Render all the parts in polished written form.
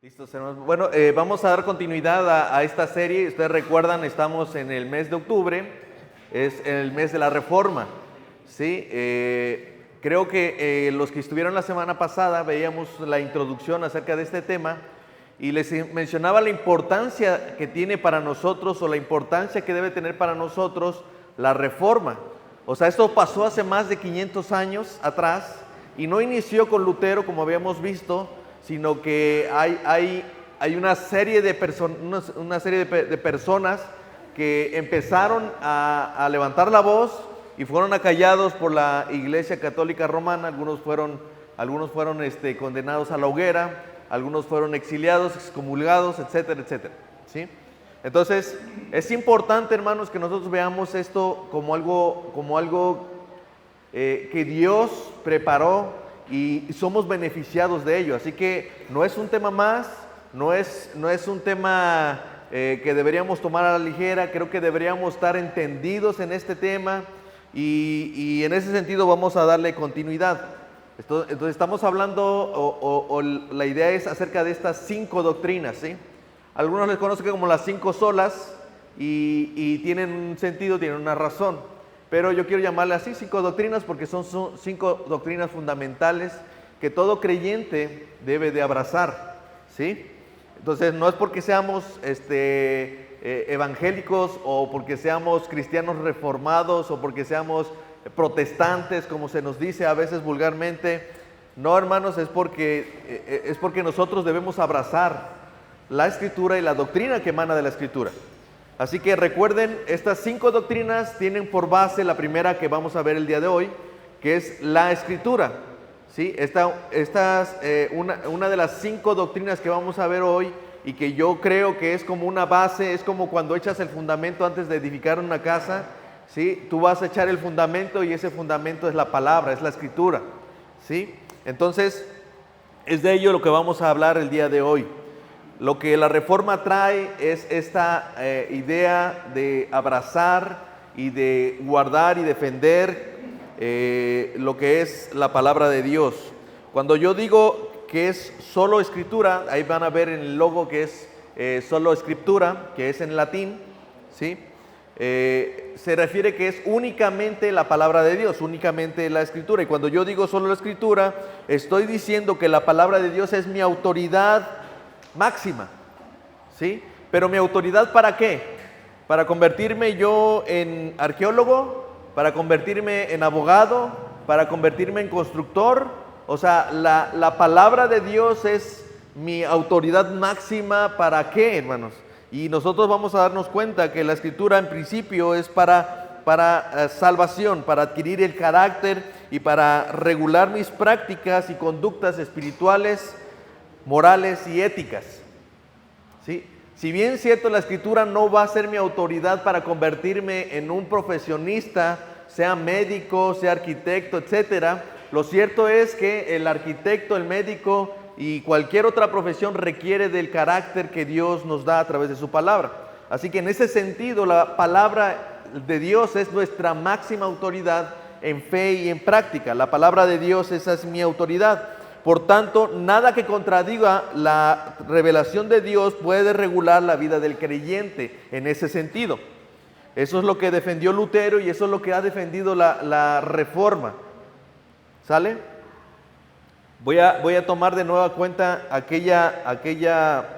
Listos, hermanos. Bueno, vamos a dar continuidad a esta serie. Ustedes recuerdan, estamos en el mes de octubre, es el mes de la Reforma. ¿Sí? Creo que los que estuvieron la semana pasada veíamos la introducción acerca de este tema y les mencionaba la importancia que tiene para nosotros o la importancia que debe tener para nosotros la Reforma. O sea, esto pasó hace más de 500 años atrás y no inició con Lutero como habíamos visto, sino que hay una serie de personas que empezaron a levantar la voz y fueron acallados por la Iglesia Católica Romana. Algunos fueron condenados a la hoguera, algunos fueron exiliados, excomulgados, etcétera, etcétera. ¿Sí? Entonces, es importante, hermanos, que nosotros veamos esto como algo que Dios preparó y somos beneficiados de ello. Así que no es un tema más, no es un tema que deberíamos tomar a la ligera. Creo que deberíamos estar entendidos en este tema y en ese sentido vamos a darle continuidad. Entonces estamos hablando o la idea es acerca de estas 5 doctrinas, ¿sí? Algunos les conocen como las 5 solas y tienen un sentido, tienen una razón. Pero yo quiero llamarle así 5 doctrinas porque son 5 doctrinas fundamentales que todo creyente debe de abrazar, ¿sí? Entonces no es porque seamos evangélicos o porque seamos cristianos reformados o porque seamos protestantes, como se nos dice a veces vulgarmente. No, hermanos, es porque nosotros debemos abrazar la Escritura y la doctrina que emana de la Escritura. Así que recuerden, estas 5 doctrinas tienen por base la primera que vamos a ver el día de hoy, que es la Escritura. ¿Sí? Una de las 5 doctrinas que vamos a ver hoy y que yo creo que es como una base, es como cuando echas el fundamento antes de edificar una casa. ¿Sí? Tú vas a echar el fundamento y ese fundamento es la palabra, es la Escritura. ¿Sí? Entonces, es de ello lo que vamos a hablar el día de hoy. Lo que la Reforma trae es esta idea de abrazar y de guardar y defender lo que es la palabra de Dios. Cuando yo digo que es solo Escritura, ahí van a ver en el logo que es solo Escritura, que es en latín, ¿sí? Se refiere que es únicamente la palabra de Dios, únicamente la Escritura. Y cuando yo digo solo la Escritura, estoy diciendo que la palabra de Dios es mi autoridad máxima, ¿sí? Pero mi autoridad, ¿para qué? ¿Para convertirme yo en arqueólogo? ¿Para convertirme en abogado? ¿Para convertirme en constructor? O sea, la palabra de Dios es mi autoridad máxima. ¿Para qué, hermanos? Y nosotros vamos a darnos cuenta que la Escritura en principio es para salvación, para adquirir el carácter y para regular mis prácticas y conductas espirituales, morales y éticas. ¿Sí? Si bien es cierto, la Escritura no va a ser mi autoridad para convertirme en un profesionista, sea médico, sea arquitecto, etcétera, lo cierto es que el arquitecto, el médico y cualquier otra profesión requiere del carácter que Dios nos da a través de su palabra. Así que en ese sentido, la palabra de Dios es nuestra máxima autoridad en fe y en práctica. La palabra de Dios, esa es mi autoridad. Por tanto, nada que contradiga la revelación de Dios puede regular la vida del creyente en ese sentido. Eso es lo que defendió Lutero y eso es lo que ha defendido la Reforma. ¿Sale? Voy a tomar de nueva cuenta aquella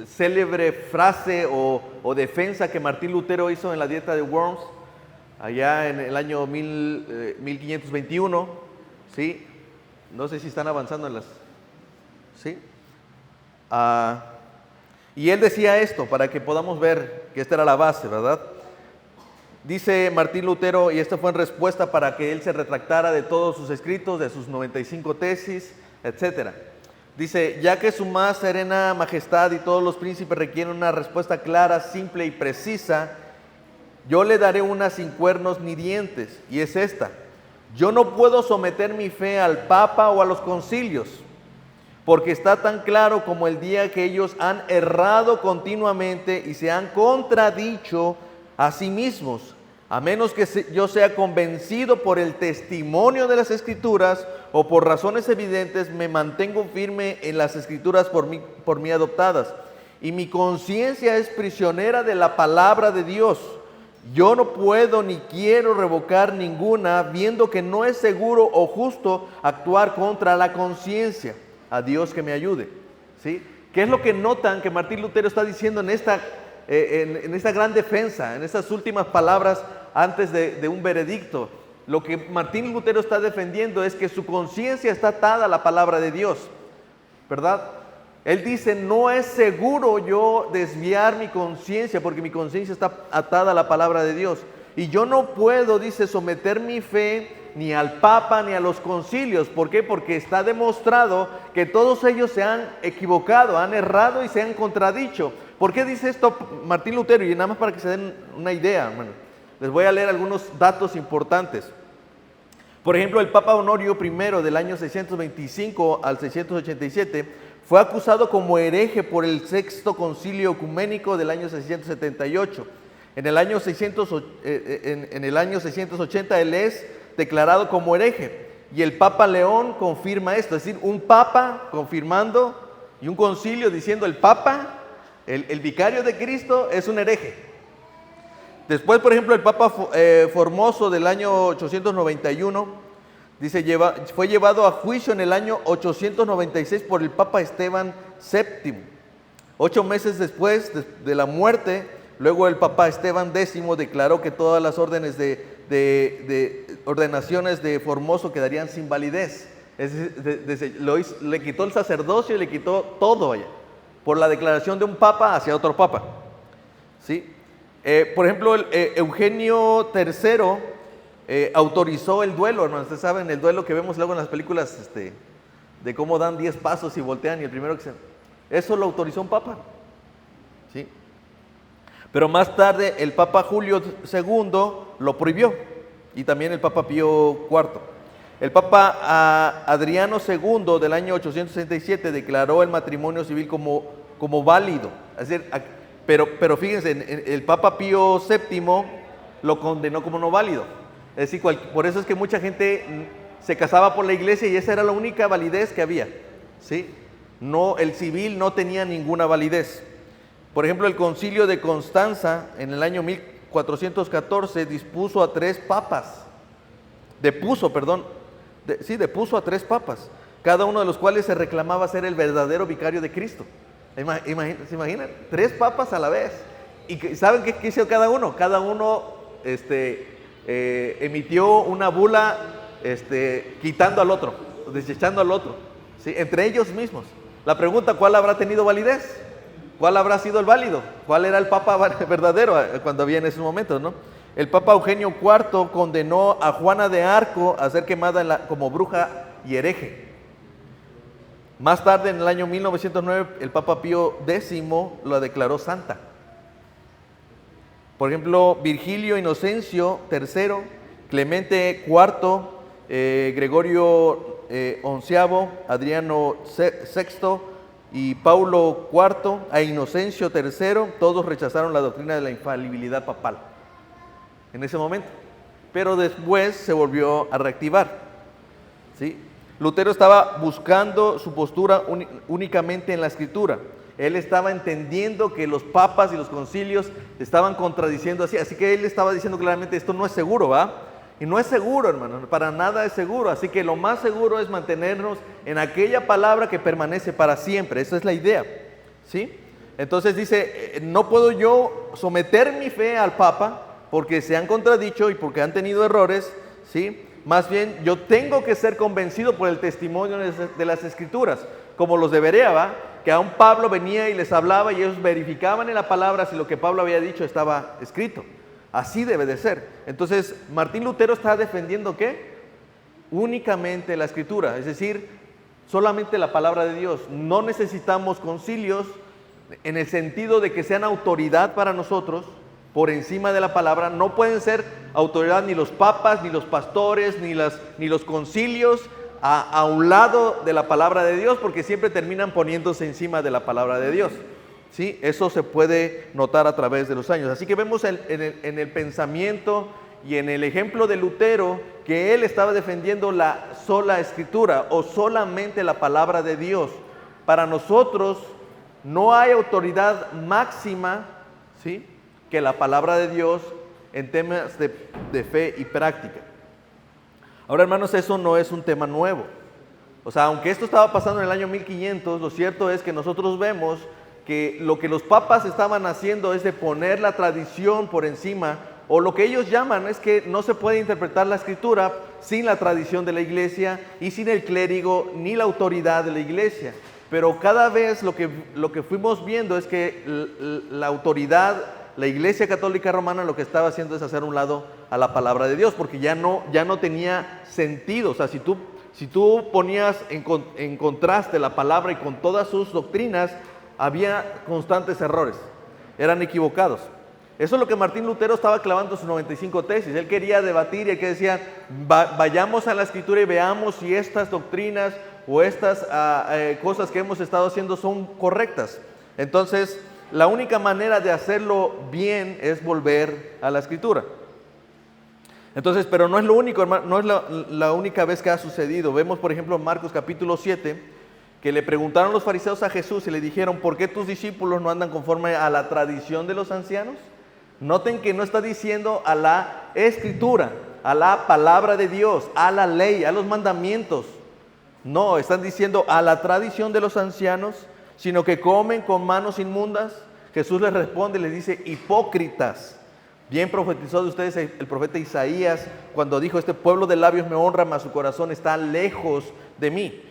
célebre frase o defensa que Martín Lutero hizo en la Dieta de Worms, allá en el año 1521. ¿Sí? No sé si están avanzando en las... ¿Sí? Y él decía esto para que podamos ver que esta era la base, ¿verdad? Dice Martín Lutero, y esto fue en respuesta para que él se retractara de todos sus escritos, de sus 95 tesis, etc. Dice, ya que su más serena majestad y todos los príncipes requieren una respuesta clara, simple y precisa, yo le daré una sin cuernos ni dientes, y es esta: yo no puedo someter mi fe al Papa o a los concilios, porque está tan claro como el día que ellos han errado continuamente y se han contradicho a sí mismos, a menos que yo sea convencido por el testimonio de las Escrituras o por razones evidentes, me mantengo firme en las Escrituras por mí adoptadas. Y mi conciencia es prisionera de la palabra de Dios. Yo no puedo ni quiero revocar ninguna, viendo que no es seguro o justo actuar contra la conciencia. A Dios que me ayude. ¿Sí? ¿Qué es lo que notan que Martín Lutero está diciendo en esta gran defensa, en estas últimas palabras antes de un veredicto? Lo que Martín Lutero está defendiendo es que su conciencia está atada a la palabra de Dios, ¿verdad? Él dice, no es seguro yo desviar mi conciencia porque mi conciencia está atada a la palabra de Dios. Y yo no puedo, dice, someter mi fe ni al Papa ni a los concilios. ¿Por qué? Porque está demostrado que todos ellos se han equivocado, han errado y se han contradicho. ¿Por qué dice esto Martín Lutero? Y nada más para que se den una idea, bueno, les voy a leer algunos datos importantes. Por ejemplo, el Papa Honorio I del año 625 al 687 fue acusado como hereje por el Sexto Concilio Ecuménico del año 678. En el año 680 él es declarado como hereje y el Papa León confirma esto, es decir, un Papa confirmando y un concilio diciendo el Papa, el vicario de Cristo es un hereje. Después, por ejemplo, el Papa Formoso del año 891 dice, fue llevado a juicio en el año 896 por el Papa Esteban VII. 8 meses después de la muerte, luego el Papa Esteban X declaró que todas las órdenes de ordenaciones de Formoso quedarían sin validez. Le quitó el sacerdocio y le quitó todo allá, por la declaración de un Papa hacia otro Papa. ¿Sí? Por ejemplo, Eugenio III autorizó el duelo, hermanos. Ustedes saben, el duelo que vemos luego en las películas de cómo dan 10 pasos y voltean y el primero que se... Eso lo autorizó un Papa. ¿Sí? Pero más tarde el Papa Julio II lo prohibió y también el Papa Pío IV. El Papa Adriano II del año 867 declaró el matrimonio civil como válido. Es decir, pero fíjense, el Papa Pío VII lo condenó como no válido. Es decir, por eso es que mucha gente se casaba por la iglesia y esa era la única validez que había. ¿Sí? No, el civil no tenía ninguna validez. Por ejemplo, el Concilio de Constanza en el año 1414 depuso a 3 papas, cada uno de los cuales se reclamaba ser el verdadero vicario de Cristo. ¿Se imaginan? 3 papas a la vez. ¿Y saben qué hizo cada uno? Cada uno emitió una bula quitando al otro, desechando al otro, ¿sí? Entre ellos mismos. La pregunta, ¿cuál habrá tenido validez? ¿Cuál habrá sido el válido? ¿Cuál era el Papa verdadero cuando había en esos momentos, no? El Papa Eugenio IV condenó a Juana de Arco a ser quemada como bruja y hereje. Más tarde, en el año 1909, el Papa Pío X la declaró santa. Por ejemplo, Virgilio Inocencio III, Clemente IV, Gregorio XI, Adriano VI y Paulo IV, a Inocencio III, todos rechazaron la doctrina de la infalibilidad papal en ese momento, pero después se volvió a reactivar. ¿Sí? Lutero estaba buscando su postura únicamente en la Escritura. Él estaba entendiendo que los papas y los concilios estaban contradiciendo así que él estaba diciendo claramente, esto no es seguro, ¿va? Y no es seguro, hermano, para nada es seguro. Así que lo más seguro es mantenernos en aquella palabra que permanece para siempre. Esa es la idea, ¿sí? Entonces dice, no puedo yo someter mi fe al Papa porque se han contradicho y porque han tenido errores, ¿sí? Más bien, yo tengo que ser convencido por el testimonio de las Escrituras, como los de Berea, ¿va? Que aún Pablo venía y les hablaba y ellos verificaban en la palabra si lo que Pablo había dicho estaba escrito. Así debe de ser. Entonces, Martín Lutero está defendiendo ¿qué? Únicamente la Escritura, es decir, solamente la palabra de Dios. No necesitamos concilios en el sentido de que sean autoridad para nosotros por encima de la palabra. No pueden ser autoridad ni los papas, ni los pastores, ni los concilios a un lado de la palabra de Dios, porque siempre terminan poniéndose encima de la palabra de Dios. ¿sí? Eso se puede notar a través de los años. Así que vemos en el pensamiento y en el ejemplo de Lutero que él estaba defendiendo la sola escritura o solamente la palabra de Dios. Para nosotros no hay autoridad máxima, ¿sí?, que la palabra de Dios en temas de fe y práctica. Ahora, hermanos, eso no es un tema nuevo. O sea, aunque esto estaba pasando en el año 1500, lo cierto es que nosotros vemos que lo que los papas estaban haciendo es de poner la tradición por encima, o lo que ellos llaman es que no se puede interpretar la escritura sin la tradición de la iglesia y sin el clérigo ni la autoridad de la iglesia. Pero cada vez lo que fuimos viendo es que la autoridad, la Iglesia Católica Romana, lo que estaba haciendo es hacer un lado a la palabra de Dios, porque ya no tenía sentido. O sea, si tú ponías en contraste la palabra y con todas sus doctrinas, había constantes errores, eran equivocados. Eso es lo que Martín Lutero estaba clavando en sus 95 tesis. Él quería debatir y él decía, vayamos a la escritura y veamos si estas doctrinas o estas cosas que hemos estado haciendo son correctas. Entonces, la única manera de hacerlo bien es volver a la escritura. Entonces, pero no es lo único, hermano, no es la única vez que ha sucedido. Vemos, por ejemplo, en Marcos capítulo 7, que le preguntaron los fariseos a Jesús y le dijeron, ¿por qué tus discípulos no andan conforme a la tradición de los ancianos? Noten que no está diciendo a la escritura, a la palabra de Dios, a la ley, a los mandamientos. No, están diciendo a la tradición de los ancianos, sino que comen con manos inmundas. Jesús les responde y les dice, hipócritas. Bien profetizó de ustedes el profeta Isaías cuando dijo, este pueblo de labios me honra, mas su corazón está lejos de mí.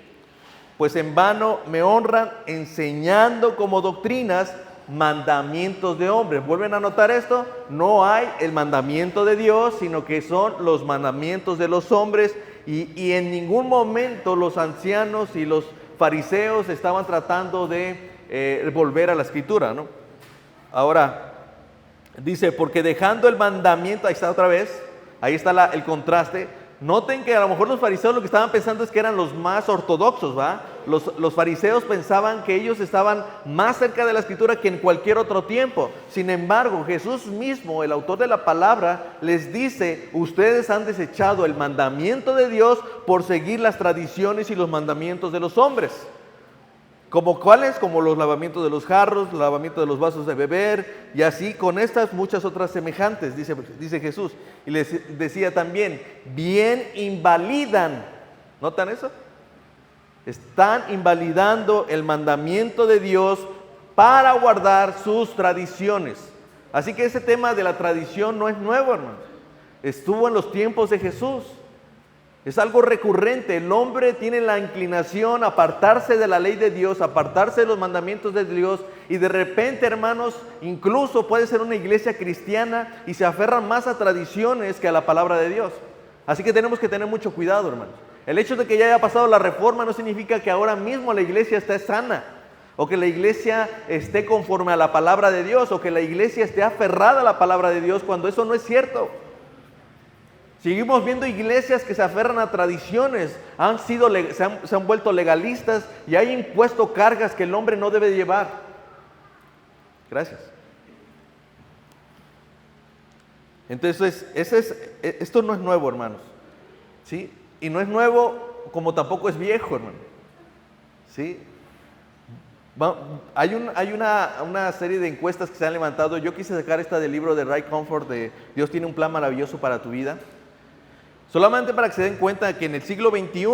Pues en vano me honran enseñando como doctrinas mandamientos de hombres. ¿Vuelven a notar esto? No hay el mandamiento de Dios, sino que son los mandamientos de los hombres, y en ningún momento los ancianos y los fariseos estaban tratando de volver a la escritura, ¿no? Ahora, dice, porque dejando el mandamiento, ahí está otra vez, ahí está el contraste. Noten que a lo mejor los fariseos lo que estaban pensando es que eran los más ortodoxos, ¿va? Los fariseos pensaban que ellos estaban más cerca de la escritura que en cualquier otro tiempo. Sin embargo, Jesús mismo, el autor de la palabra, les dice, ustedes han desechado el mandamiento de Dios por seguir las tradiciones y los mandamientos de los hombres. ¿Como cuáles? Como los lavamientos de los jarros, el lavamiento de los vasos de beber, y así con estas muchas otras semejantes, dice Jesús. Y les decía también, bien invalidan, ¿notan eso? Están invalidando el mandamiento de Dios para guardar sus tradiciones. Así que ese tema de la tradición no es nuevo, hermano. Estuvo en los tiempos de Jesús. Es algo recurrente. El hombre tiene la inclinación a apartarse de la ley de Dios, apartarse de los mandamientos de Dios, y de repente, hermanos, incluso puede ser una iglesia cristiana y se aferran más a tradiciones que a la palabra de Dios. Así que tenemos que tener mucho cuidado, hermanos. El hecho de que ya haya pasado la reforma no significa que ahora mismo la iglesia esté sana, o que la iglesia esté conforme a la palabra de Dios, o que la iglesia esté aferrada a la palabra de Dios, cuando eso no es cierto. Seguimos viendo iglesias que se aferran a tradiciones, se han vuelto legalistas y han impuesto cargas que el hombre no debe llevar. Gracias. Entonces, esto no es nuevo, hermanos, ¿sí? Y no es nuevo como tampoco es viejo, hermano, ¿sí? Hay una serie de encuestas que se han levantado. Yo quise sacar esta del libro de Ray Comfort de Dios tiene un plan maravilloso para tu vida. Solamente para que se den cuenta que en el siglo XXI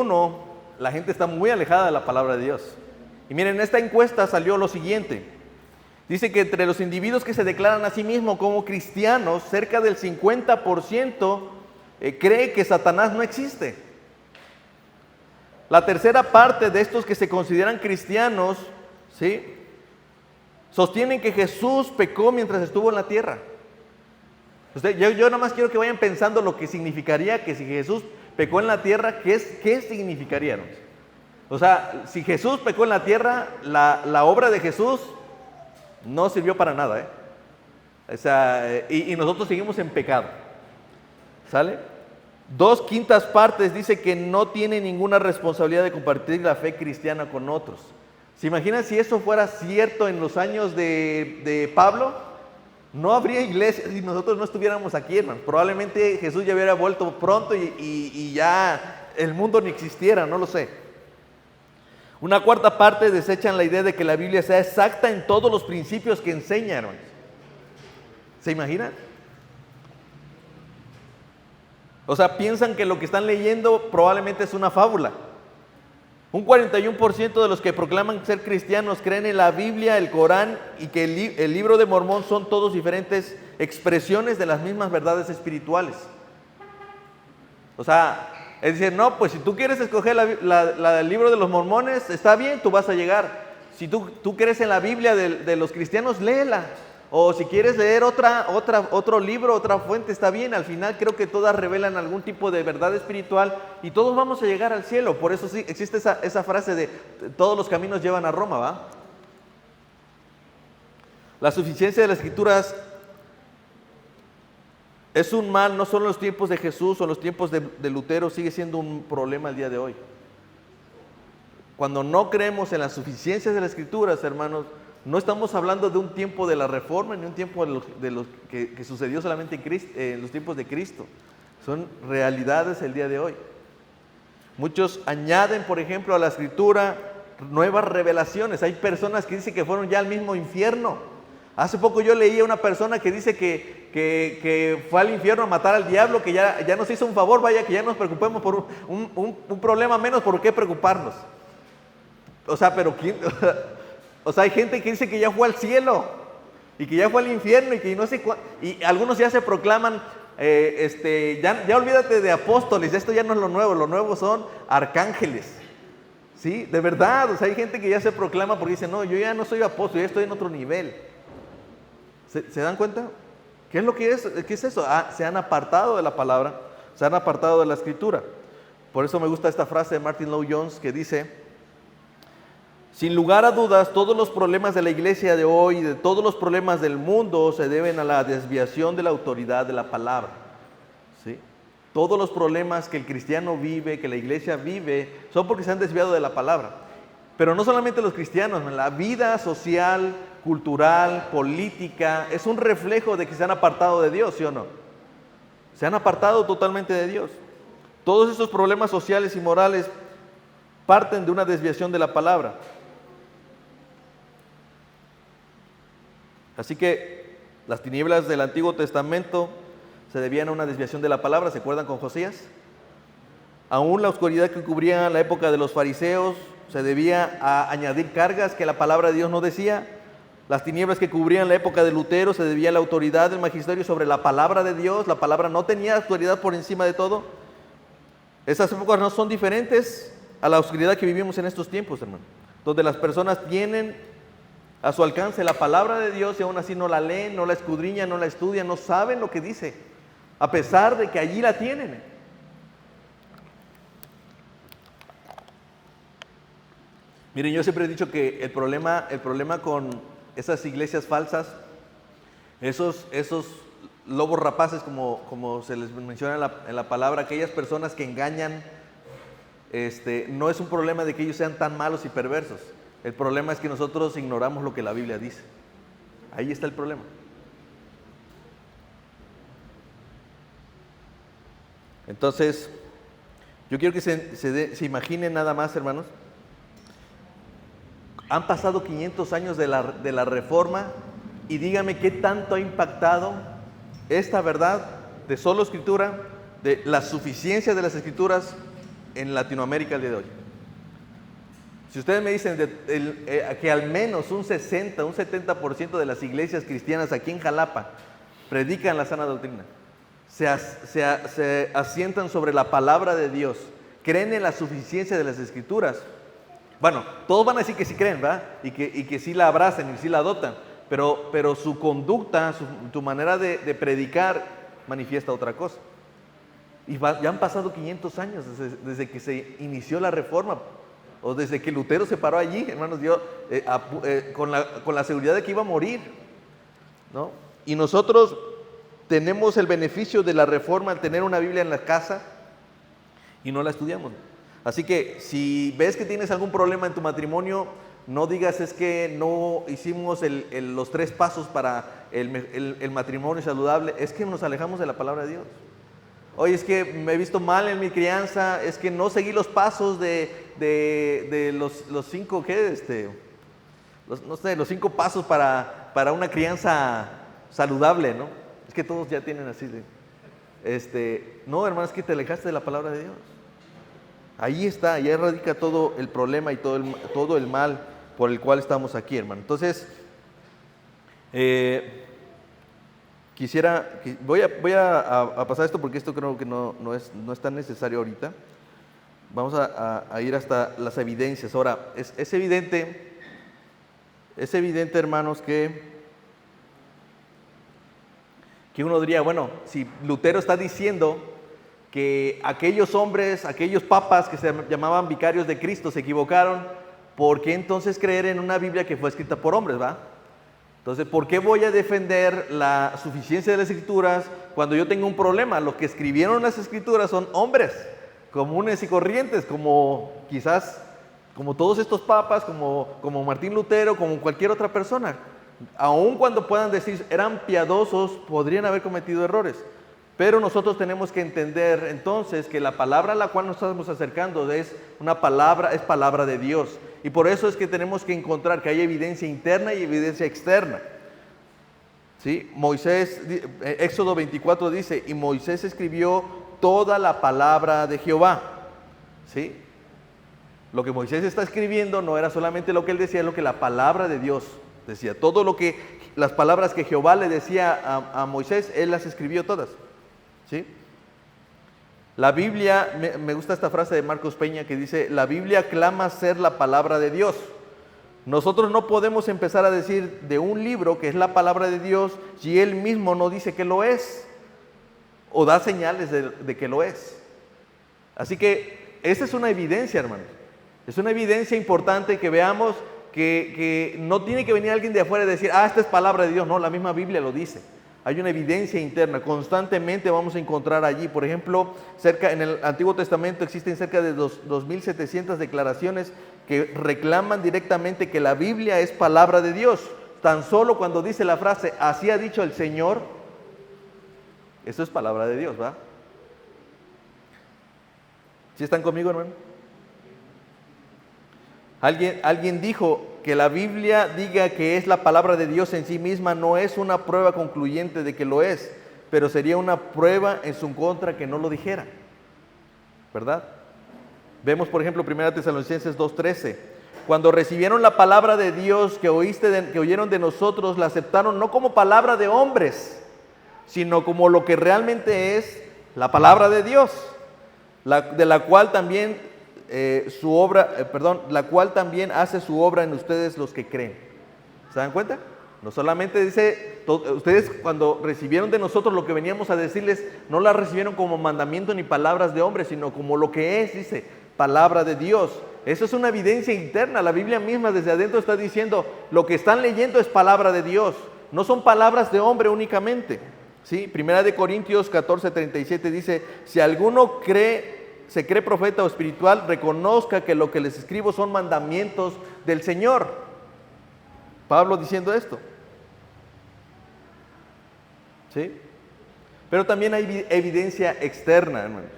la gente está muy alejada de la palabra de Dios. Y miren, en esta encuesta salió lo siguiente. Dice que entre los individuos que se declaran a sí mismos como cristianos, cerca del 50% cree que Satanás no existe. La tercera parte de estos que se consideran cristianos, ¿sí?, sostienen que Jesús pecó mientras estuvo en la tierra. Yo nada más quiero que vayan pensando lo que significaría que si Jesús pecó en la tierra, ¿qué significaría, hermanos? O sea, si Jesús pecó en la tierra, la obra de Jesús no sirvió para nada, ¿eh? O sea, y nosotros seguimos en pecado. ¿Sale? 2/5 partes dice que no tiene ninguna responsabilidad de compartir la fe cristiana con otros. ¿Se imaginan si eso fuera cierto en los años de Pablo? No habría iglesia si nosotros no estuviéramos aquí, hermano. Probablemente Jesús ya hubiera vuelto pronto y ya el mundo ni existiera, no lo sé. Una cuarta parte desechan la idea de que la Biblia sea exacta en todos los principios que enseña, hermanos. ¿Se imaginan? O sea, piensan que lo que están leyendo probablemente es una fábula. Un 41% de los que proclaman ser cristianos creen en la Biblia, el Corán y que el libro de Mormón son todos diferentes expresiones de las mismas verdades espirituales. O sea, es decir, no, pues si tú quieres escoger el libro de los mormones, está bien, tú vas a llegar. Si tú crees en la Biblia de los cristianos, léela. O si quieres leer otro libro, otra fuente, está bien. Al final creo que todas revelan algún tipo de verdad espiritual y todos vamos a llegar al cielo. Por eso sí existe esa frase de todos los caminos llevan a Roma, ¿va? La suficiencia de las Escrituras es un mal, no solo en los tiempos de Jesús o en los tiempos de Lutero, sigue siendo un problema el día de hoy. Cuando no creemos en la suficiencia de las Escrituras, hermanos, no estamos hablando de un tiempo de la Reforma, ni un tiempo de lo que sucedió solamente en los tiempos de Cristo. Son realidades el día de hoy. Muchos añaden, por ejemplo, a la Escritura nuevas revelaciones. Hay personas que dicen que fueron ya al mismo infierno. Hace poco yo leí a una persona que dice que fue al infierno a matar al diablo, que ya nos hizo un favor, vaya, que ya nos preocupemos por un problema menos, ¿por qué preocuparnos? O sea, pero ¿quién? O sea, hay gente que dice que ya fue al cielo y que ya fue al infierno y que no sé y algunos ya se proclaman, ya olvídate de apóstoles, esto ya no es lo nuevo son arcángeles, ¿sí? De verdad, o sea, hay gente que ya se proclama porque dice, no, yo ya no soy apóstol, ya estoy en otro nivel. ¿Se dan cuenta? ¿Qué es lo que es? ¿Qué es eso? Se han apartado de la palabra, se han apartado de la Escritura. Por eso me gusta esta frase de Martin Lloyd-Jones que dice: sin lugar a dudas, todos los problemas de la iglesia de hoy, de todos los problemas del mundo, se deben a la desviación de la autoridad de la palabra. ¿Sí? Todos los problemas que el cristiano vive, que la iglesia vive, son porque se han desviado de la palabra. Pero no solamente los cristianos, la vida social, cultural, política, es un reflejo de que se han apartado de Dios, ¿sí o no? Se han apartado totalmente de Dios. Todos esos problemas sociales y morales parten de una desviación de la palabra. Así que las tinieblas del Antiguo Testamento se debían a una desviación de la palabra. ¿Se acuerdan con Josías? Aún la oscuridad que cubría la época de los fariseos se debía a añadir cargas que la palabra de Dios no decía. Las tinieblas que cubrían la época de Lutero se debía a la autoridad del magisterio sobre la palabra de Dios. La palabra no tenía autoridad por encima de todo. Esas épocas no son diferentes a la oscuridad que vivimos en estos tiempos, hermano, donde las personas tienen a su alcance la palabra de Dios y aún así no la leen, no la escudriñan, no la estudian, no saben lo que dice, a pesar de que allí la tienen. Miren, yo siempre he dicho que el problema con esas iglesias falsas, esos lobos rapaces, como se les menciona en la palabra, aquellas personas que engañan, no es un problema de que ellos sean tan malos y perversos. El problema es que nosotros ignoramos lo que la Biblia dice. Ahí está el problema. Entonces, yo quiero que se imaginen nada más, hermanos. Han pasado 500 años de la Reforma y dígame qué tanto ha impactado esta verdad de solo Escritura, de la suficiencia de las Escrituras en Latinoamérica el día de hoy. Si ustedes me dicen que al menos un 60, un 70% de las iglesias cristianas aquí en Jalapa predican la sana doctrina, se asientan sobre la palabra de Dios, creen en la suficiencia de las Escrituras, bueno, todos van a decir que sí creen, ¿verdad? Y que sí la abrazan y sí la adoptan, pero su conducta, su manera de predicar manifiesta otra cosa. Y ya han pasado 500 años desde que se inició la Reforma, o desde que Lutero se paró allí, hermanos, con la seguridad de que iba a morir, ¿no? Y nosotros tenemos el beneficio de la Reforma al tener una Biblia en la casa y no la estudiamos. Así que si ves que tienes algún problema en tu matrimonio, No digas es que no hicimos los 3 pasos para el matrimonio saludable. Es que nos alejamos de la palabra de Dios. Oye, es que me he visto mal en mi crianza, es que no seguí los pasos de los 5, ¿qué? Los 5 pasos para una crianza saludable, ¿no? Es que todos ya tienen así no, hermano, es que te alejaste de la palabra de Dios. Ahí está, ahí radica todo el problema y todo el mal por el cual estamos aquí, hermano. Entonces, voy a pasar esto porque esto creo que no es tan necesario ahorita. Vamos a ir hasta las evidencias. Ahora, es evidente, hermanos, que uno diría, bueno, si Lutero está diciendo que aquellos hombres, aquellos papas que se llamaban vicarios de Cristo se equivocaron, ¿por qué entonces creer en una Biblia que fue escrita por hombres, va? Entonces, ¿por qué voy a defender la suficiencia de las Escrituras cuando yo tengo un problema? Los que escribieron las Escrituras son hombres comunes y corrientes, como quizás, como todos estos papas, como Martín Lutero, como cualquier otra persona. Aun cuando puedan decir eran piadosos, podrían haber cometido errores. Pero nosotros tenemos que entender entonces que la palabra a la cual nos estamos acercando es palabra de Dios. Y por eso es que tenemos que encontrar que hay evidencia interna y evidencia externa. ¿Sí? Éxodo 24 dice, y Moisés escribió toda la palabra de Jehová. ¿Sí? Lo que Moisés está escribiendo no era solamente lo que él decía, es lo que la palabra de Dios decía. Todo lo que, las palabras que Jehová le decía a Moisés, él las escribió todas. ¿Sí? La Biblia, me gusta esta frase de Marcos Peña que dice, la Biblia clama ser la palabra de Dios. Nosotros no podemos empezar a decir de un libro que es la palabra de Dios si él mismo no dice que lo es o da señales de que lo es. Así que esa es una evidencia, hermanos. Es una evidencia importante que veamos que no tiene que venir alguien de afuera y decir, esta es palabra de Dios. No, la misma Biblia lo dice. Hay una evidencia interna, constantemente vamos a encontrar allí. Por ejemplo, en el Antiguo Testamento existen cerca de 2.700 declaraciones que reclaman directamente que la Biblia es palabra de Dios. Tan solo cuando dice la frase, así ha dicho el Señor, eso es palabra de Dios, ¿va? ¿Sí están conmigo, hermano? Alguien dijo que la Biblia diga que es la palabra de Dios en sí misma no es una prueba concluyente de que lo es, pero sería una prueba en su contra que no lo dijera, ¿verdad? Vemos, por ejemplo, 1 Tesalonicenses 2:13. Cuando recibieron la palabra de Dios que oyeron de nosotros, la aceptaron no como palabra de hombres, sino como lo que realmente es la palabra de Dios, de la cual también la cual también hace su obra en ustedes los que creen. ¿Se dan cuenta? No solamente dice, ustedes cuando recibieron de nosotros lo que veníamos a decirles, no la recibieron como mandamiento ni palabras de hombres, sino como lo que es, dice, palabra de Dios. Eso es una evidencia interna. La Biblia misma desde adentro está diciendo, lo que están leyendo es palabra de Dios, no son palabras de hombre únicamente. ¿Sí? 1 Corintios 14:37 dice, si alguno se cree profeta o espiritual, reconozca que lo que les escribo son mandamientos del Señor. Pablo diciendo esto. ¿Sí? Pero también hay evidencia externa, hermanos.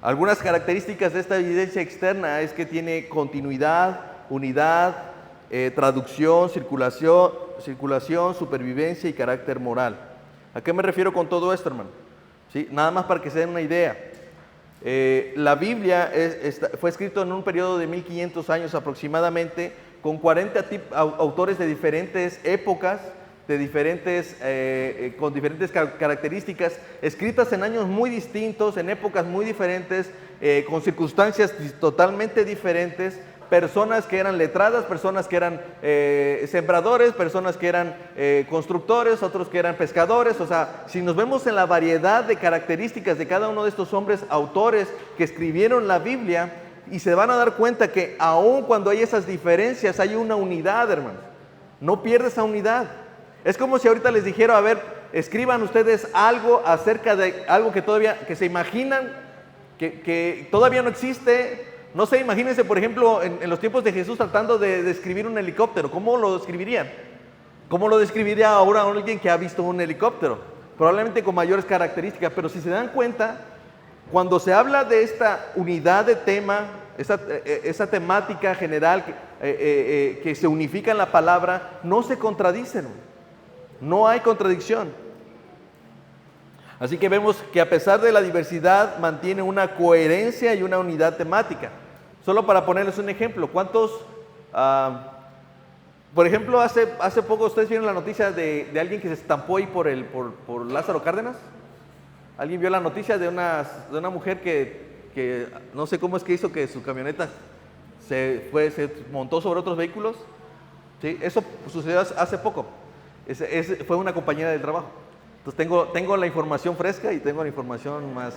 Algunas características de esta evidencia externa es que tiene continuidad, unidad, traducción, circulación, supervivencia y carácter moral. ¿A qué me refiero con todo esto, hermano? ¿Sí? Nada más para que se den una idea. La Biblia fue escrita en un periodo de 1500 años aproximadamente, con 40 autores de diferentes épocas, con diferentes características, escritas en años muy distintos, en épocas muy diferentes, con circunstancias totalmente diferentes, personas que eran letradas, personas que eran sembradores, personas que eran constructores, otros que eran pescadores. O sea, si nos vemos en la variedad de características de cada uno de estos hombres autores que escribieron la Biblia, y se van a dar cuenta que aun cuando hay esas diferencias, hay una unidad, hermanos. No pierde esa unidad. Es como si ahorita les dijera, a ver, escriban ustedes algo acerca de algo que se imaginan, que todavía no existe, No sé, imagínense, por ejemplo, en los tiempos de Jesús tratando de describir un helicóptero. ¿Cómo lo describirían? ¿Cómo lo describiría ahora alguien que ha visto un helicóptero? Probablemente con mayores características, pero si se dan cuenta, cuando se habla de esta unidad de tema, esa temática general que se unifica en la palabra, no se contradicen, no hay contradicción. Así que vemos que a pesar de la diversidad mantiene una coherencia y una unidad temática. Solo para ponerles un ejemplo, ¿cuántos, por ejemplo, hace poco ustedes vieron la noticia de alguien que se estampó ahí por Lázaro Cárdenas? ¿Alguien vio la noticia de una mujer que no sé cómo es que hizo que su camioneta se montó sobre otros vehículos? ¿Sí? Eso sucedió hace poco. Fue una compañera del trabajo. Entonces tengo la información fresca y tengo la información más.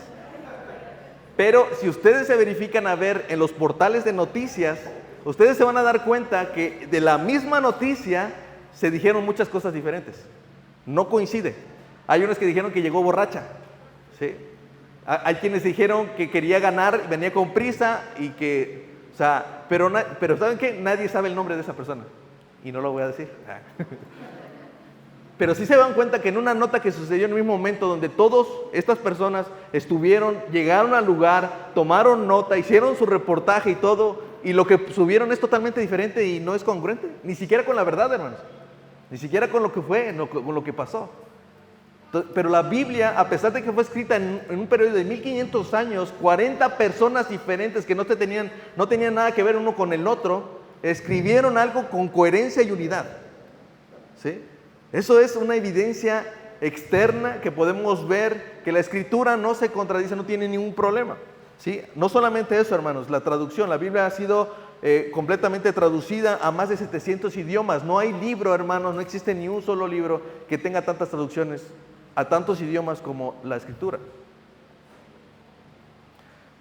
Pero si ustedes se verifican a ver en los portales de noticias, ustedes se van a dar cuenta que de la misma noticia se dijeron muchas cosas diferentes. No coincide. Hay unos que dijeron que llegó borracha. ¿Sí? Hay quienes dijeron que quería ganar, venía con prisa y que, o sea, pero ¿saben qué? Nadie sabe el nombre de esa persona. Y no lo voy a decir. Pero sí se dan cuenta que en una nota que sucedió en el mismo momento, donde todas estas personas llegaron al lugar, tomaron nota, hicieron su reportaje y todo, y lo que subieron es totalmente diferente y no es congruente, ni siquiera con la verdad, hermanos, ni siquiera con lo que fue, con lo que pasó. Pero la Biblia, a pesar de que fue escrita en un periodo de 1500 años, 40 personas diferentes que no tenían nada que ver uno con el otro, escribieron algo con coherencia y unidad. ¿Sí? Eso es una evidencia externa que podemos ver que la escritura no se contradice, no tiene ningún problema. ¿Sí? No solamente eso, hermanos, la traducción, la Biblia ha sido completamente traducida a más de 700 idiomas. No hay libro, hermanos, no existe ni un solo libro que tenga tantas traducciones a tantos idiomas como la escritura.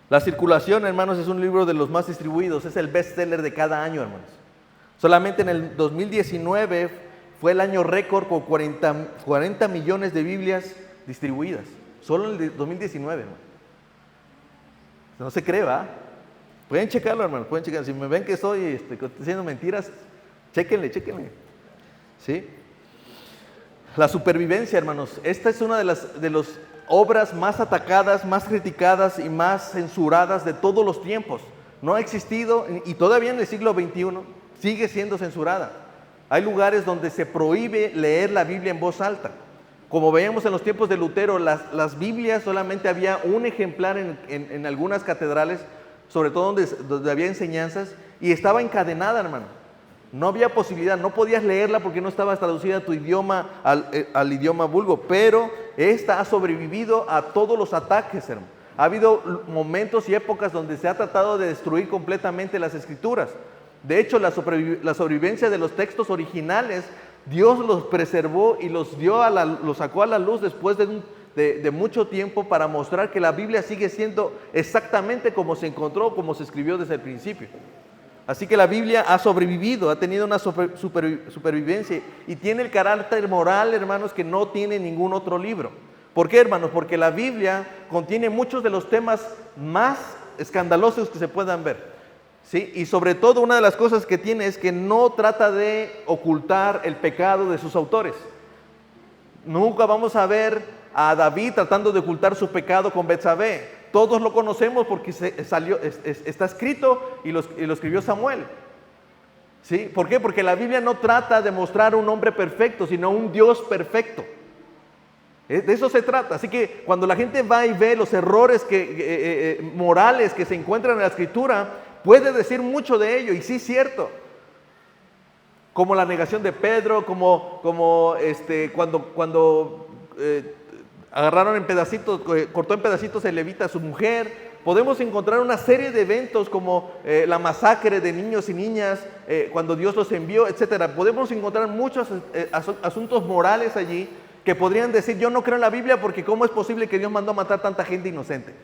La circulación, hermanos, es un libro de los más distribuidos, es el bestseller de cada año, hermanos. Solamente en el 2019 fue el año récord con 40 millones de Biblias distribuidas. Solo en el 2019, hermano. No se cree, ¿va? Pueden checarlo, hermano, pueden checarlo. Si me ven que estoy diciendo mentiras, chéquenle. ¿Sí? La supervivencia, hermanos. Esta es una de las obras más atacadas, más criticadas y más censuradas de todos los tiempos. No ha existido, y todavía en el siglo XXI sigue siendo censurada. Hay lugares donde se prohíbe leer la Biblia en voz alta. Como veíamos en los tiempos de Lutero, las Biblias solamente había un ejemplar en algunas catedrales, sobre todo donde había enseñanzas, y estaba encadenada, hermano. No había posibilidad, no podías leerla porque no estaba traducida a tu idioma, al idioma vulgo, pero esta ha sobrevivido a todos los ataques, hermano. Ha habido momentos y épocas donde se ha tratado de destruir completamente las escrituras. De hecho, la sobrevivencia de los textos originales, Dios los preservó y los sacó a la luz después de mucho tiempo para mostrar que la Biblia sigue siendo exactamente como se encontró, como se escribió desde el principio. Así que la Biblia ha sobrevivido, ha tenido una supervivencia y tiene el carácter moral, hermanos, que no tiene ningún otro libro. ¿Por qué, hermanos? Porque la Biblia contiene muchos de los temas más escandalosos que se puedan ver. ¿Sí? Y sobre todo una de las cosas que tiene es que no trata de ocultar el pecado de sus autores. Nunca vamos a ver a David tratando de ocultar su pecado con Betsabé. Todos lo conocemos porque está escrito y lo escribió Samuel. ¿Sí? ¿Por qué? Porque la Biblia no trata de mostrar un hombre perfecto, sino un Dios perfecto. De eso se trata. Así que cuando la gente va y ve los errores morales que se encuentran en la Escritura, puede decir mucho de ello, y sí es cierto. Como la negación de Pedro, cuando agarraron en pedacitos, cortó en pedacitos el levita a su mujer. Podemos encontrar una serie de eventos como la masacre de niños y niñas, cuando Dios los envió, etcétera. Podemos encontrar muchos asuntos morales allí que podrían decir, yo no creo en la Biblia porque ¿cómo es posible que Dios mandó a matar tanta gente inocente?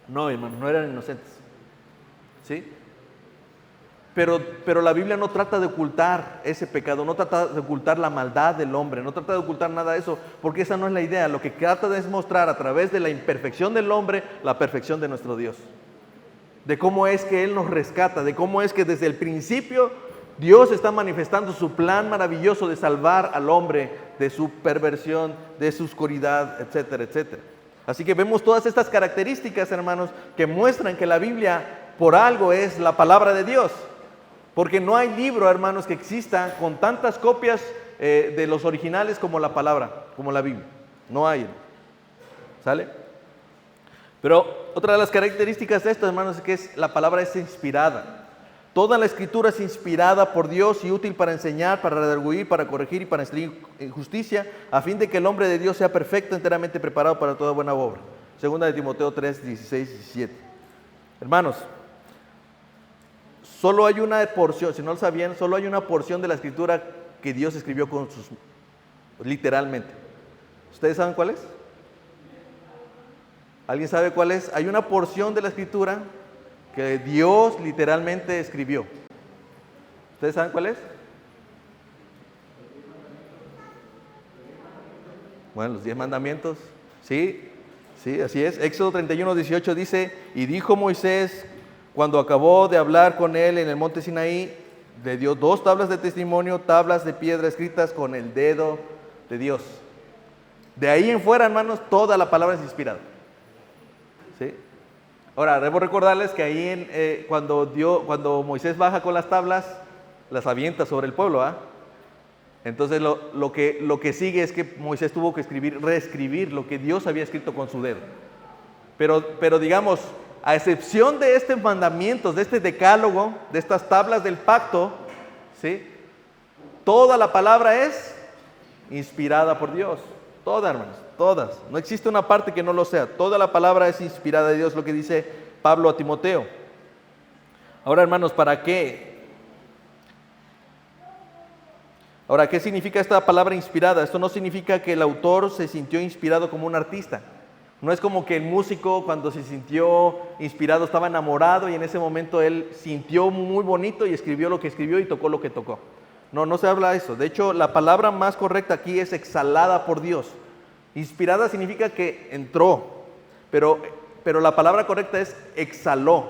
No, hermano, no eran inocentes. ¿Sí? Pero la Biblia no trata de ocultar ese pecado, no trata de ocultar la maldad del hombre, no trata de ocultar nada de eso, porque esa no es la idea. Lo que trata de es mostrar a través de la imperfección del hombre la perfección de nuestro Dios. de cómo es que Él nos rescata, de cómo es que desde el principio Dios está manifestando su plan maravilloso de salvar al hombre de su perversión, de su oscuridad, etcétera, etcétera. Así que vemos todas estas características, hermanos, que muestran que la Biblia por algo es la palabra de Dios. Porque no hay libro, hermanos, que exista con tantas copias de los originales como la palabra, como la Biblia. No hay. ¿Sale? Pero otra de las características de esto, hermanos, es que la palabra es inspirada. Toda la escritura es inspirada por Dios y útil para enseñar, para redarguir, para corregir y para instruir en justicia, a fin de que el hombre de Dios sea perfecto, enteramente preparado para toda buena obra. Segunda de Timoteo 3, 16 y 17. Hermanos, solo hay una porción, si no lo sabían, solo hay una porción de la escritura que Dios escribió con sus, literalmente. ¿Ustedes saben cuál es? ¿Alguien sabe cuál es? Hay una porción de la escritura que Dios literalmente escribió. ¿Ustedes saben cuál es? Bueno, los 10 mandamientos. Sí, así es. Éxodo 31, 18 dice: y dijo Moisés, cuando acabó de hablar con él en el monte Sinaí, le dio 2 tablas de testimonio, tablas de piedra escritas con el dedo de Dios. De ahí en fuera, hermanos, toda la palabra es inspirada. ¿Sí? Ahora, debo recordarles que ahí cuando Moisés baja con las tablas, las avienta sobre el pueblo, ¿ah? Entonces lo que sigue es que Moisés tuvo que reescribir lo que Dios había escrito con su dedo. Pero digamos, a excepción de estos mandamientos, de este decálogo, de estas tablas del pacto, ¿sí? Toda la palabra es inspirada por Dios. Toda, hermanos, todas. No existe una parte que no lo sea. Toda la palabra es inspirada de Dios, lo que dice Pablo a Timoteo. Ahora, hermanos, ¿para qué? Ahora, ¿qué significa esta palabra inspirada? Esto no significa que el autor se sintió inspirado como un artista. No es como que el músico, cuando se sintió inspirado, estaba enamorado y en ese momento él sintió muy bonito y escribió lo que escribió y tocó lo que tocó. No se habla de eso. De hecho, la palabra más correcta aquí es exhalada por Dios. Inspirada significa que entró, pero la palabra correcta es exhaló.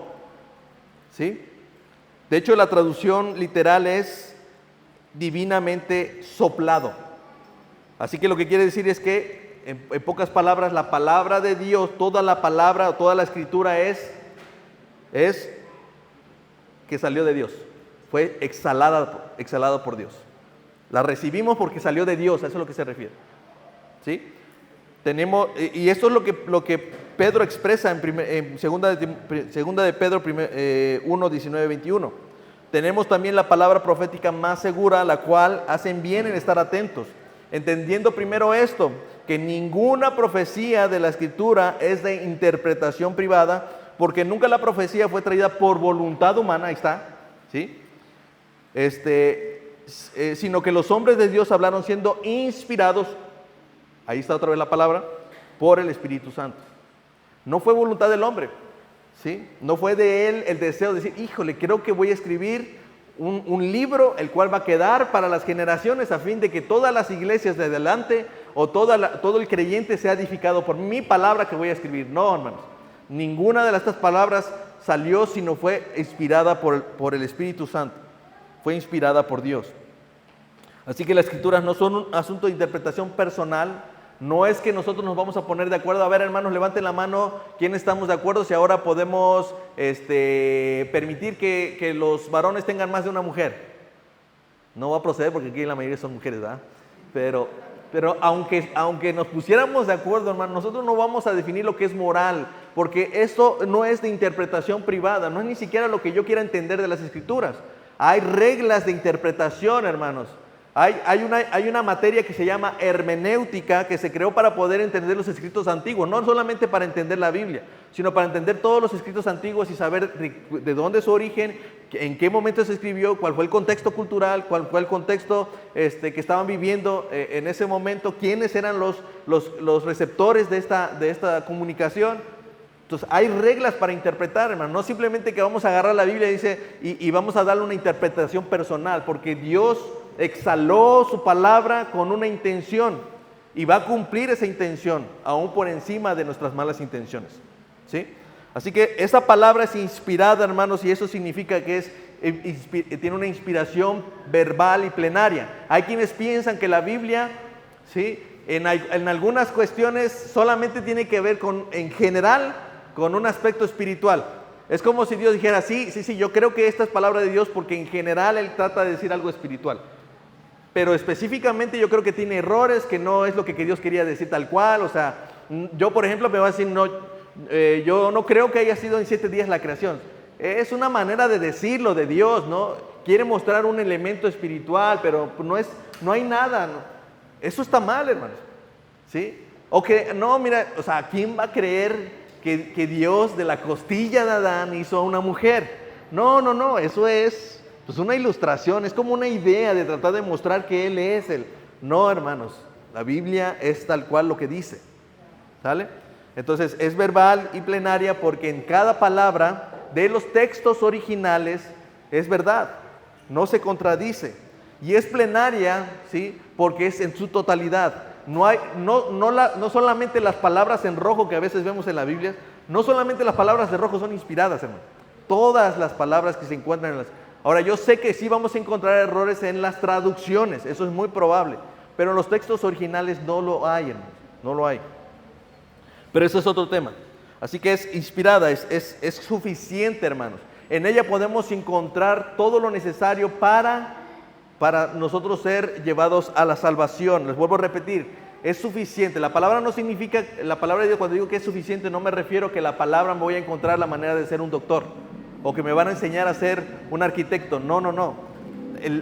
¿Sí? De hecho, la traducción literal es divinamente soplado. Así que lo que quiere decir es que, en pocas palabras, la palabra de Dios, toda la palabra, toda la escritura es que salió de Dios. Fue exhalada por Dios. La recibimos porque salió de Dios, a eso es lo que se refiere. ¿Sí? Y esto es lo que Pedro expresa en segunda de Pedro 1, 19, 21. Tenemos también la palabra profética más segura, la cual hacen bien en estar atentos, entendiendo primero esto, que ninguna profecía de la Escritura es de interpretación privada, porque nunca la profecía fue traída por voluntad humana, ahí está, ¿sí? Sino que los hombres de Dios hablaron siendo inspirados, ahí está otra vez la palabra, por el Espíritu Santo. No fue voluntad del hombre, ¿sí? No fue de él el deseo de decir, híjole, creo que voy a escribir un libro el cual va a quedar para las generaciones a fin de que todas las iglesias de adelante o todo el creyente sea edificado por mi palabra que voy a escribir. No, hermanos, ninguna de estas palabras salió sino fue inspirada por el Espíritu Santo, fue inspirada por Dios. Así que las escrituras no son un asunto de interpretación personal. No es que nosotros nos vamos a poner de acuerdo. A ver, hermanos, levanten la mano. ¿Quién estamos de acuerdo si ahora podemos permitir que los varones tengan más de una mujer? No va a proceder porque aquí la mayoría son mujeres, ¿verdad? Pero aunque nos pusiéramos de acuerdo, hermanos, nosotros no vamos a definir lo que es moral, porque eso no es de interpretación privada, no es ni siquiera lo que yo quiera entender de las escrituras. Hay reglas de interpretación, hermanos. Hay una materia que se llama hermenéutica, que se creó para poder entender los escritos antiguos, no solamente para entender la Biblia, sino para entender todos los escritos antiguos y saber de dónde es su origen, en qué momento se escribió, cuál fue el contexto cultural, cuál fue el contexto que estaban viviendo en ese momento, quiénes eran los receptores de esta comunicación. Entonces hay reglas para interpretar, hermano, no simplemente que vamos a agarrar la Biblia y vamos a darle una interpretación personal, porque Dios exhaló su palabra con una intención y va a cumplir esa intención, aún por encima de nuestras malas intenciones, ¿sí? Así que esa palabra es inspirada, hermanos, y eso significa que tiene una inspiración verbal y plenaria. Hay quienes piensan que la Biblia, ¿sí?, en algunas cuestiones solamente tiene que ver en general, con un aspecto espiritual. Es como si Dios dijera, sí, yo creo que esta es palabra de Dios porque en general Él trata de decir algo espiritual. Pero específicamente yo creo que tiene errores, que no es lo que Dios quería decir tal cual. O sea, yo por ejemplo me voy a decir, no, yo no creo que haya sido en 7 días la creación. Es una manera de decirlo de Dios, ¿no? Quiere mostrar un elemento espiritual, pero no hay nada, ¿no? Eso está mal, hermanos, ¿sí? O que, no, mira, o sea, ¿quién va a creer que Dios de la costilla de Adán hizo a una mujer? No, eso es pues una ilustración, es como una idea de tratar de mostrar que Él es Él. No, hermanos, la Biblia es tal cual lo que dice, ¿sale? Entonces, es verbal y plenaria porque en cada palabra de los textos originales es verdad, no se contradice. Y es plenaria, ¿sí?, porque es en su totalidad. No solamente las palabras en rojo que a veces vemos en la Biblia, no solamente las palabras de rojo son inspiradas, hermano. Todas las palabras que se encuentran en las... Ahora, yo sé que sí vamos a encontrar errores en las traducciones, eso es muy probable, pero en los textos originales no lo hay, hermano, no lo hay. Pero eso es otro tema. Así que es inspirada, es suficiente, hermanos. En ella podemos encontrar todo lo necesario para nosotros ser llevados a la salvación. Les vuelvo a repetir, es suficiente. La palabra no significa, la palabra de Dios, cuando digo que es suficiente, no me refiero que la palabra me voy a encontrar la manera de ser un doctor o que me van a enseñar a ser un arquitecto. No.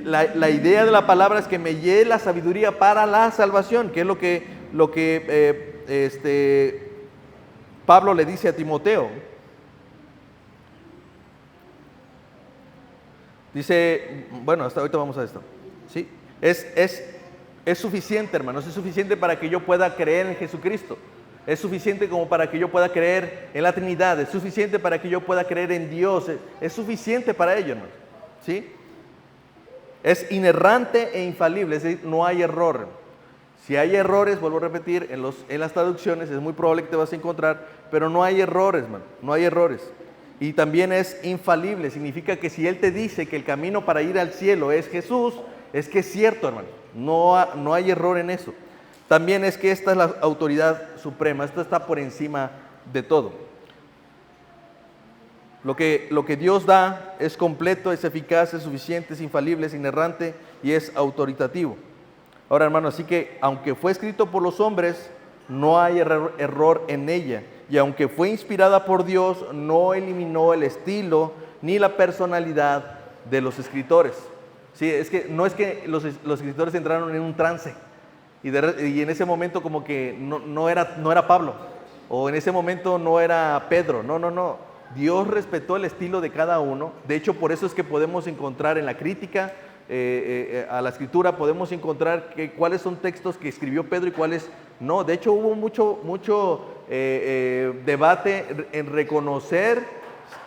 La idea de la palabra es que me lleve la sabiduría para la salvación, que es lo que Pablo le dice a Timoteo. Dice, bueno, hasta ahorita vamos a esto, ¿sí? Es suficiente, hermanos, es suficiente para que yo pueda creer en Jesucristo. Es suficiente como para que yo pueda creer en la Trinidad. Es suficiente para que yo pueda creer en Dios. Es suficiente para ello, hermanos, ¿sí? Es inerrante e infalible, es decir, no hay error. Si hay errores, vuelvo a repetir, en las traducciones es muy probable que te vas a encontrar, pero no hay errores, hermano, no hay errores. Y también es infalible, significa que si Él te dice que el camino para ir al cielo es Jesús, es que es cierto, hermano, no hay error en eso. También es que esta es la autoridad suprema, esto está por encima de todo. Lo que Dios da es completo, es eficaz, es suficiente, es infalible, es inerrante y es autoritativo. Ahora, hermano, así que aunque fue escrito por los hombres, no hay error en ella. Y aunque fue inspirada por Dios, no eliminó el estilo ni la personalidad de los escritores. Sí, no es que los escritores entraron en un trance y en ese momento como que no era Pablo, o en ese momento no era Pedro. No. Dios respetó el estilo de cada uno. De hecho, por eso es que podemos encontrar en la crítica a la escritura, podemos encontrar cuáles son textos que escribió Pedro y cuáles no. De hecho, hubo mucho debate en reconocer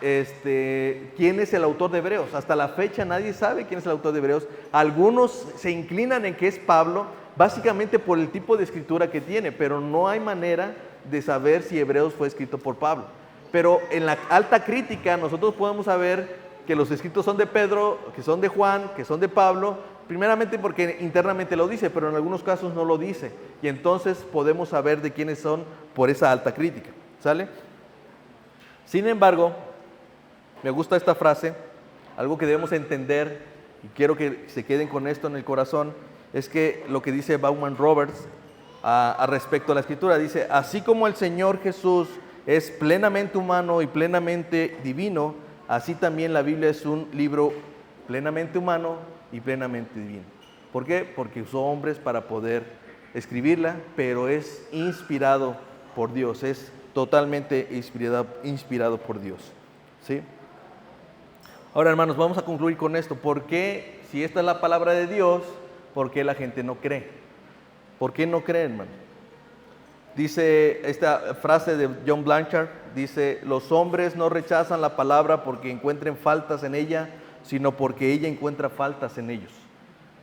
quién es el autor de Hebreos. Hasta la fecha nadie sabe quién es el autor de Hebreos. Algunos se inclinan en que es Pablo, básicamente por el tipo de escritura que tiene, pero no hay manera de saber si Hebreos fue escrito por Pablo. Pero en la alta crítica nosotros podemos saber que los escritos son de Pedro, que son de Juan, que son de Pablo, primeramente porque internamente lo dice, pero en algunos casos no lo dice. Y entonces podemos saber de quiénes son por esa alta crítica, ¿sale? Sin embargo, me gusta esta frase, algo que debemos entender, y quiero que se queden con esto en el corazón, es que lo que dice Bauman Roberts a respecto a la escritura, dice, así como el Señor Jesús es plenamente humano y plenamente divino, así también la Biblia es un libro plenamente humano y plenamente divino. ¿Por qué? Porque usó hombres para poder escribirla, pero es inspirado por Dios, es totalmente inspirado por Dios, ¿sí? Ahora, hermanos, vamos a concluir con esto. ¿Por qué, si esta es la palabra de Dios, por qué la gente no cree? ¿Por qué no cree, hermano? Dice esta frase de John Blanchard, dice, los hombres no rechazan la palabra porque encuentren faltas en ella, sino porque ella encuentra faltas en ellos.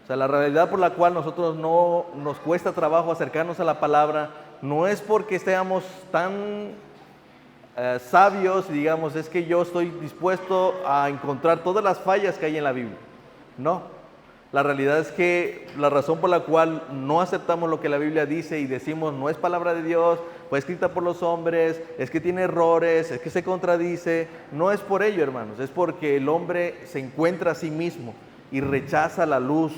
O sea, la realidad por la cual nosotros no nos cuesta trabajo acercarnos a la palabra, no es porque estemos tan sabios y digamos, es que yo estoy dispuesto a encontrar todas las fallas que hay en la Biblia. No, la realidad es que la razón por la cual no aceptamos lo que la Biblia dice y decimos no es palabra de Dios, fue escrita por los hombres, es que tiene errores, es que se contradice, no es por ello, hermanos, es porque el hombre se encuentra a sí mismo y rechaza la luz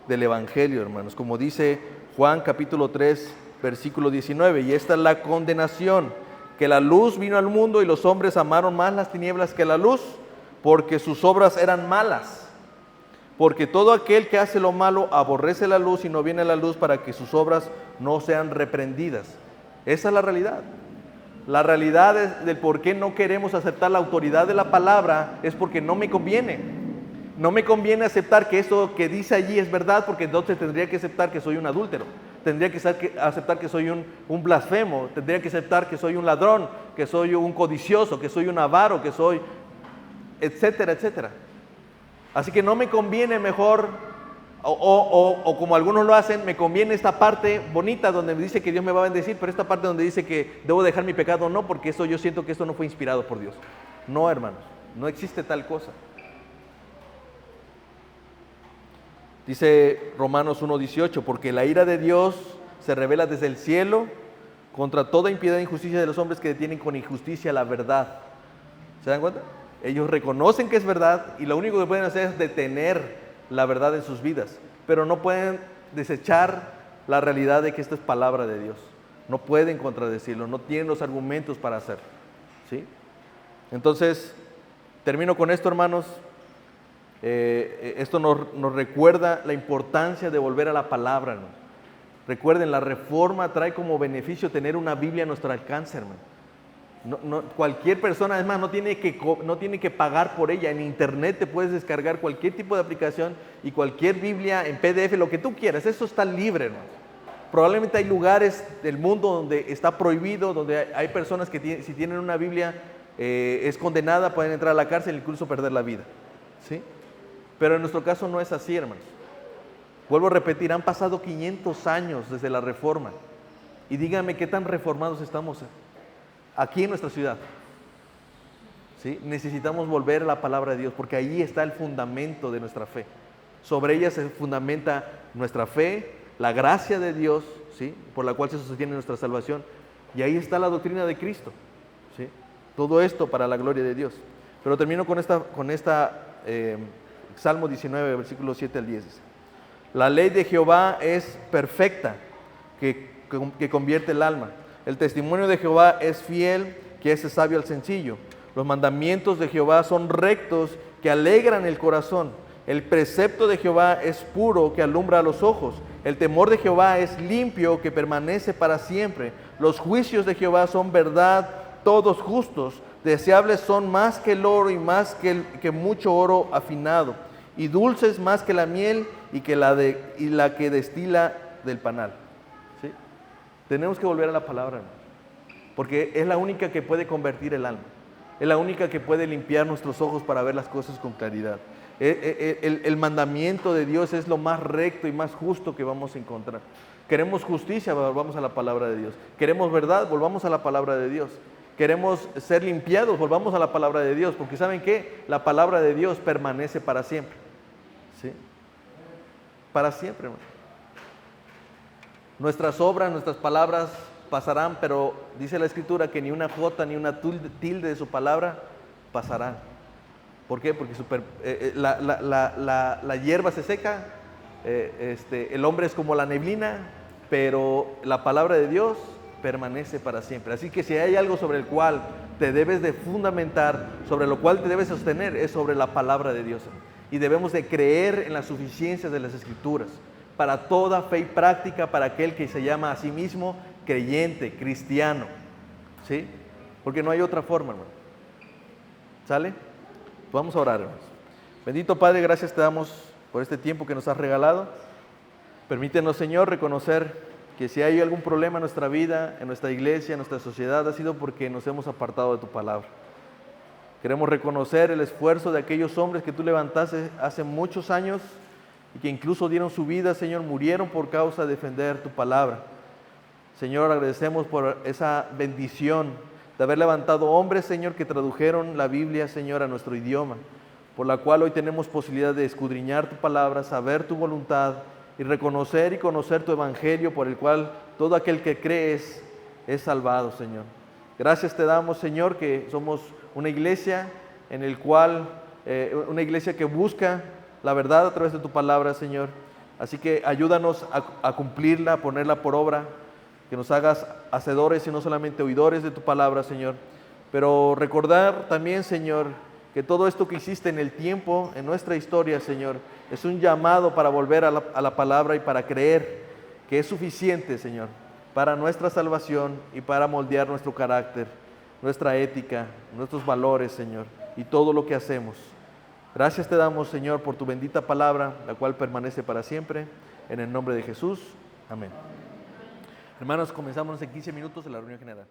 del Evangelio, hermanos, como dice Juan capítulo 3, versículo 19, y esta es la condenación, que la luz vino al mundo y los hombres amaron más las tinieblas que la luz, porque sus obras eran malas. Porque todo aquel que hace lo malo aborrece la luz y no viene a la luz para que sus obras no sean reprendidas. Esa es la realidad. La realidad del por qué no queremos aceptar la autoridad de la palabra es porque no me conviene. No me conviene aceptar que eso que dice allí es verdad, porque entonces tendría que aceptar que soy un adúltero. Tendría que aceptar que soy un blasfemo. Tendría que aceptar que soy un ladrón, que soy un codicioso, que soy un avaro, que soy etcétera, etcétera. Así que no me conviene mejor, o como algunos lo hacen, me conviene esta parte bonita donde me dice que Dios me va a bendecir, pero esta parte donde dice que debo dejar mi pecado, no, porque eso yo siento que esto no fue inspirado por Dios. No, hermanos, no existe tal cosa. Dice Romanos 1:18, porque la ira de Dios se revela desde el cielo contra toda impiedad e injusticia de los hombres que detienen con injusticia la verdad. ¿Se dan cuenta? Ellos reconocen que es verdad y lo único que pueden hacer es detener la verdad en sus vidas, pero no pueden desechar la realidad de que esta es palabra de Dios. No pueden contradecirlo, no tienen los argumentos para hacerlo, ¿sí? Entonces, termino con esto, hermanos. Esto nos recuerda la importancia de volver a la palabra, hermanos. Recuerden, la reforma trae como beneficio tener una Biblia a nuestro alcance, hermano. Cualquier persona, además, no tiene que pagar por ella. En internet te puedes descargar cualquier tipo de aplicación y cualquier Biblia en PDF, lo que tú quieras. Eso está libre, hermano. Probablemente hay lugares del mundo donde está prohibido, donde hay personas que si tienen una Biblia es condenada, pueden entrar a la cárcel e incluso perder la vida, ¿sí? Pero en nuestro caso no es así, hermanos. Vuelvo a repetir, han pasado 500 años desde la reforma y díganme qué tan reformados estamos aquí en nuestra ciudad, ¿sí? Necesitamos volver a la palabra de Dios porque ahí está el fundamento de nuestra fe. Sobre ella se fundamenta nuestra fe, la gracia de Dios, ¿sí? Por la cual se sostiene nuestra salvación. Y ahí está la doctrina de Cristo, ¿sí? Todo esto para la gloria de Dios. Pero termino con esta Salmo 19, versículos 7 al 10. La ley de Jehová es perfecta, que convierte el alma. El testimonio de Jehová es fiel, que hace sabio al sencillo. Los mandamientos de Jehová son rectos, que alegran el corazón. El precepto de Jehová es puro, que alumbra a los ojos. El temor de Jehová es limpio, que permanece para siempre. Los juicios de Jehová son verdad, todos justos. Deseables son más que el oro y más que mucho oro afinado. Y dulces más que la miel y la que destila del panal. ¿Sí? Tenemos que volver a la palabra, hermano, porque es la única que puede convertir el alma. Es la única que puede limpiar nuestros ojos para ver las cosas con claridad. El mandamiento de Dios es lo más recto y más justo que vamos a encontrar. Queremos justicia, volvamos a la palabra de Dios. Queremos verdad, volvamos a la palabra de Dios. Queremos ser limpiados, volvamos a la palabra de Dios, porque ¿saben qué? La palabra de Dios permanece para siempre, ¿sí? Para siempre, hermano. Nuestras obras, nuestras palabras pasarán, pero dice la Escritura que ni una jota ni una tilde de su palabra pasarán. ¿Por qué? Porque la hierba se seca, el hombre es como la neblina, pero la palabra de Dios permanece para siempre. Así que si hay algo sobre el cual te debes de fundamentar, sobre lo cual te debes sostener, es sobre la palabra de Dios. Y debemos de creer en la suficiencia de las Escrituras para toda fe y práctica para aquel que se llama a sí mismo creyente, cristiano, ¿sí? Porque no hay otra forma, hermano. ¿Sale? Vamos a orar, hermanos. Bendito Padre, gracias te damos por este tiempo que nos has regalado. Permítenos, Señor, reconocer que si hay algún problema en nuestra vida, en nuestra iglesia, en nuestra sociedad, ha sido porque nos hemos apartado de tu palabra. Queremos reconocer el esfuerzo de aquellos hombres que tú levantaste hace muchos años y que incluso dieron su vida, Señor, murieron por causa de defender tu palabra. Señor, agradecemos por esa bendición de haber levantado hombres, Señor, que tradujeron la Biblia, Señor, a nuestro idioma, por la cual hoy tenemos posibilidad de escudriñar tu palabra, saber tu voluntad y reconocer y conocer tu evangelio, por el cual todo aquel que cree es salvado, Señor. Gracias te damos, Señor, que somos una iglesia en el cual, una iglesia que busca la verdad a través de tu palabra, Señor. Así que ayúdanos a cumplirla, a ponerla por obra, que nos hagas hacedores y no solamente oidores de tu palabra, Señor. Pero recordar también, Señor, que todo esto que hiciste en el tiempo, en nuestra historia, Señor, es un llamado para volver a la palabra y para creer que es suficiente, Señor, para nuestra salvación y para moldear nuestro carácter, nuestra ética, nuestros valores, Señor, y todo lo que hacemos. Gracias te damos, Señor, por tu bendita palabra, la cual permanece para siempre. En el nombre de Jesús. Amén. Hermanos, comenzamos en 15 minutos de la reunión general.